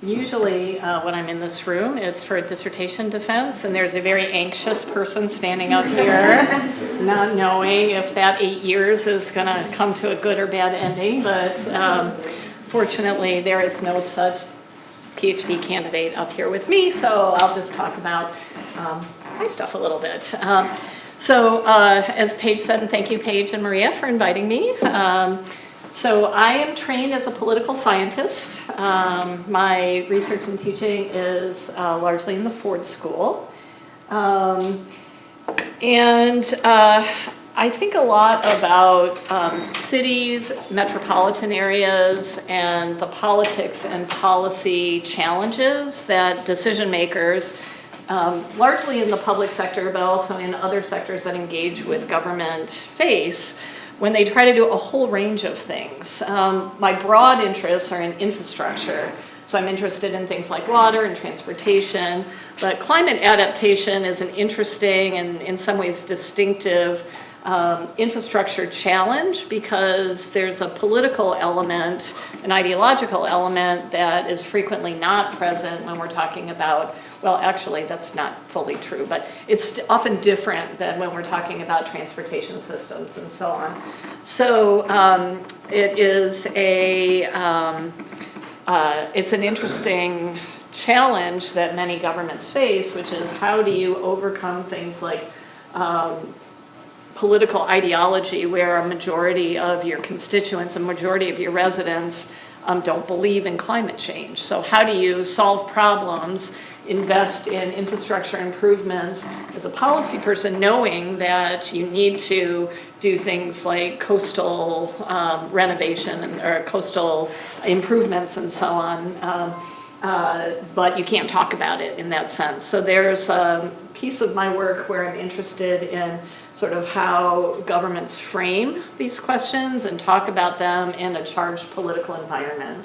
Usually when I'm in this room, it's for a dissertation defense, and there's a very anxious person standing up here, not knowing if that 8 years is going to come to a good or bad ending, but fortunately there is no such PhD candidate up here with me, so I'll just talk about my stuff a little bit. As Paige said, and thank you Paige and Maria for inviting me. So I am trained as a political scientist. My research and teaching is largely in the Ford School. I think a lot about cities, metropolitan areas, and the politics and policy challenges that decision makers, largely in the public sector, but also in other sectors that engage with government, face when they try to do a whole range of things. My broad interests are in infrastructure. So I'm interested in things like water and transportation, but climate adaptation is an interesting and in some ways distinctive infrastructure challenge because there's a political element, an ideological element that is frequently not present when we're talking about, well, actually that's not fully true, but it's often different than when we're talking about transportation systems and so on. So it is it's an interesting challenge that many governments face, which is how do you overcome things like political ideology where a majority of your constituents, a majority of your residents don't believe in climate change. So how do you solve problems, invest in infrastructure improvements as a policy person, knowing that you need to do things like coastal renovation or coastal improvements and so on, but you can't talk about it in that sense. So there's a piece of my work where I'm interested in sort of how governments frame these questions and talk about them in a charged political environment.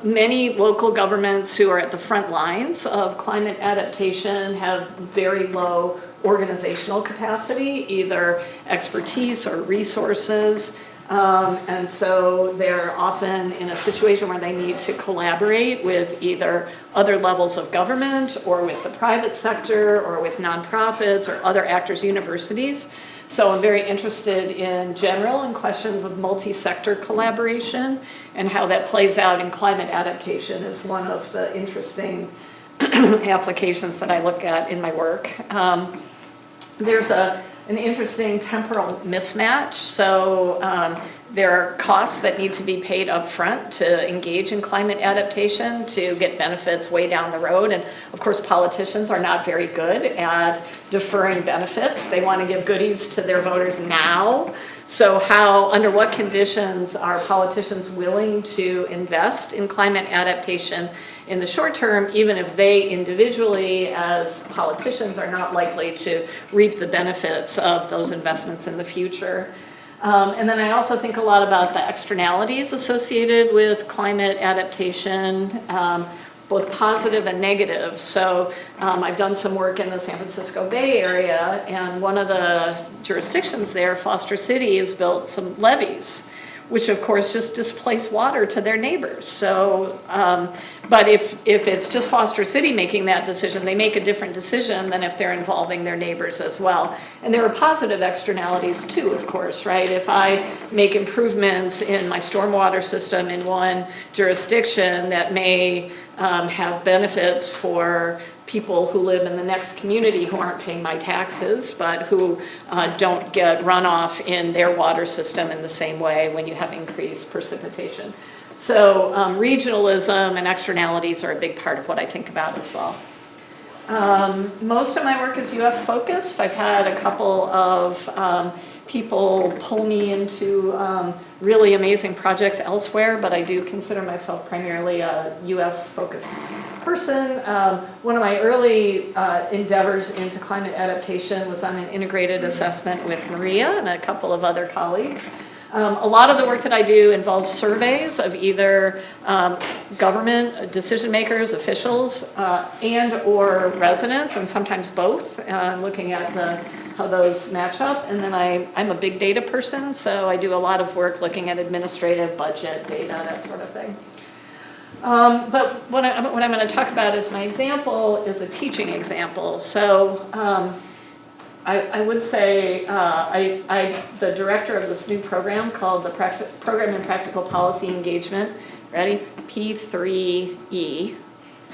Many local governments who are at the front lines of climate adaptation have very low organizational capacity, either expertise or resources. And so they're often in a situation where they need to collaborate with either other levels of government or with the private sector or with nonprofits or other actors, universities. So I'm very interested in general in questions of multi-sector collaboration and how that plays out in climate adaptation is one of the interesting applications that I look at in my work. There's an interesting temporal mismatch. So there are costs that need to be paid up front to engage in climate adaptation to get benefits way down the road. And of course, politicians are not very good at deferring benefits. They want to give goodies to their voters now. So under what conditions are politicians willing to invest in climate adaptation in the short term, even if they individually, as politicians, are not likely to reap the benefits of those investments in the future? And then I also think a lot about the externalities associated with climate adaptation, both positive and negative. So I've done some work in the San Francisco Bay Area, and one of the jurisdictions there, Foster City, has built some levees, which of course just displace water to their neighbors. So, but if it's just Foster City making that decision, they make a different decision than if they're involving their neighbors as well. And there are positive externalities too, of course, right? If I make improvements in my stormwater system in one jurisdiction that may have benefits for people who live in the next community who aren't paying my taxes, but who don't get runoff in their water system in the same way when you have increased precipitation. So regionalism and externalities are a big part of what I think about as well. Most of my work is US focused. I've had a couple of people pull me into really amazing projects elsewhere, but I do consider myself primarily a US focused person. One of my early endeavors into climate adaptation was on an integrated assessment with Maria and a couple of other colleagues. A lot of the work that I do involves surveys of either government decision makers, officials, and or residents, and sometimes both, looking at how those match up. And then I'm a big data person, so I do a lot of work looking at administrative, budget, data, that sort of thing. But what I'm going to talk about as my example is a teaching example. So I would say I'm the director of this new program called the Program in Practical Policy Engagement. Ready? P3E.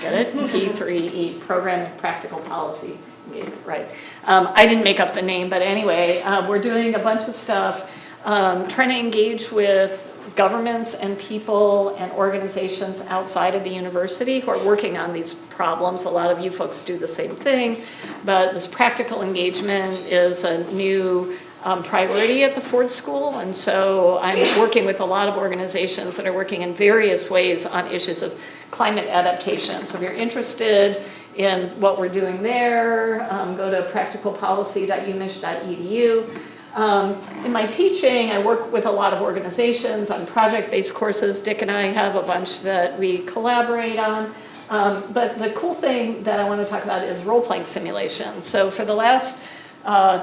Get it? P3E, Program in Practical Policy Engagement, right. I didn't make up the name, but anyway, we're doing a bunch of stuff trying to engage with governments and people and organizations outside of the university who are working on these problems. A lot of you folks do the same thing, but this practical engagement is a new priority at the Ford School, and so I'm working with a lot of organizations that are working in various ways on issues of climate adaptation. So if you're interested in what we're doing there, go to practicalpolicy.umich.edu. In my teaching, I work with a lot of organizations on project-based courses. Dick and I have a bunch that we collaborate on. But the cool thing that I want to talk about is role-playing simulation. So for the last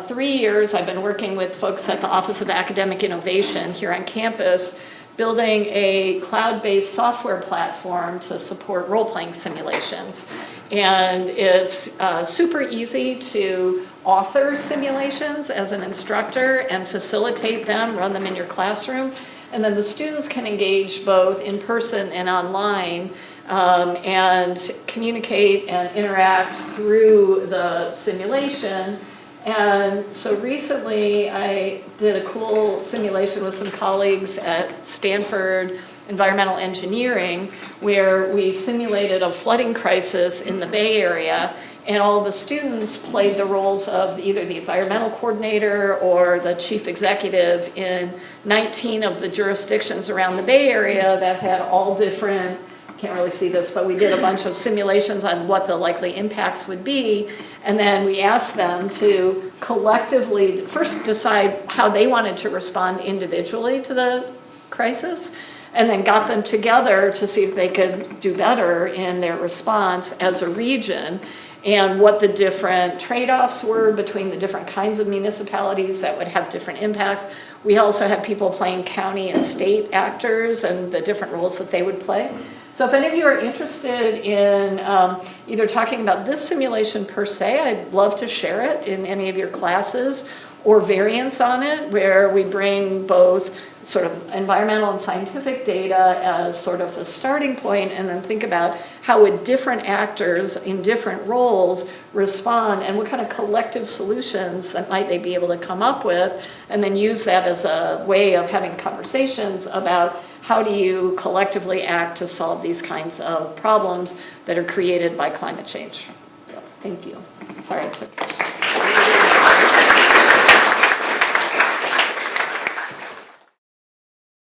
3 years, I've been working with folks at the Office of Academic Innovation here on campus, building a cloud-based software platform to support role-playing simulations. And it's super easy to author simulations as an instructor and facilitate them, run them in your classroom. And then the students can engage both in person and online and communicate and interact through the simulation. And so recently I did a cool simulation with some colleagues at Stanford Environmental Engineering where we simulated a flooding crisis in the Bay Area, and all the students played the roles of either the environmental coordinator or the chief executive in 19 of the jurisdictions around the Bay Area that had all different, can't really see this, but we did a bunch of simulations on what the likely impacts would be, and then we asked them to collectively first decide how they wanted to respond individually to the crisis, and then got them together to see if they could do better in their response as a region, and what the different trade-offs were between the different kinds of municipalities that would have different impacts. We also had people playing county and state actors and the different roles that they would play. So if any of you are interested in either talking about this simulation per se, I'd love to share it in any of your classes, or variants on it, where we bring both sort of environmental and scientific data as sort of the starting point, and then think about how would different actors in different roles respond, and what kind of collective solutions that might they be able to come up with, and then use that as a way of having conversations about how do you collectively act to solve these kinds of problems that are created by climate change. So, thank you. Sorry I took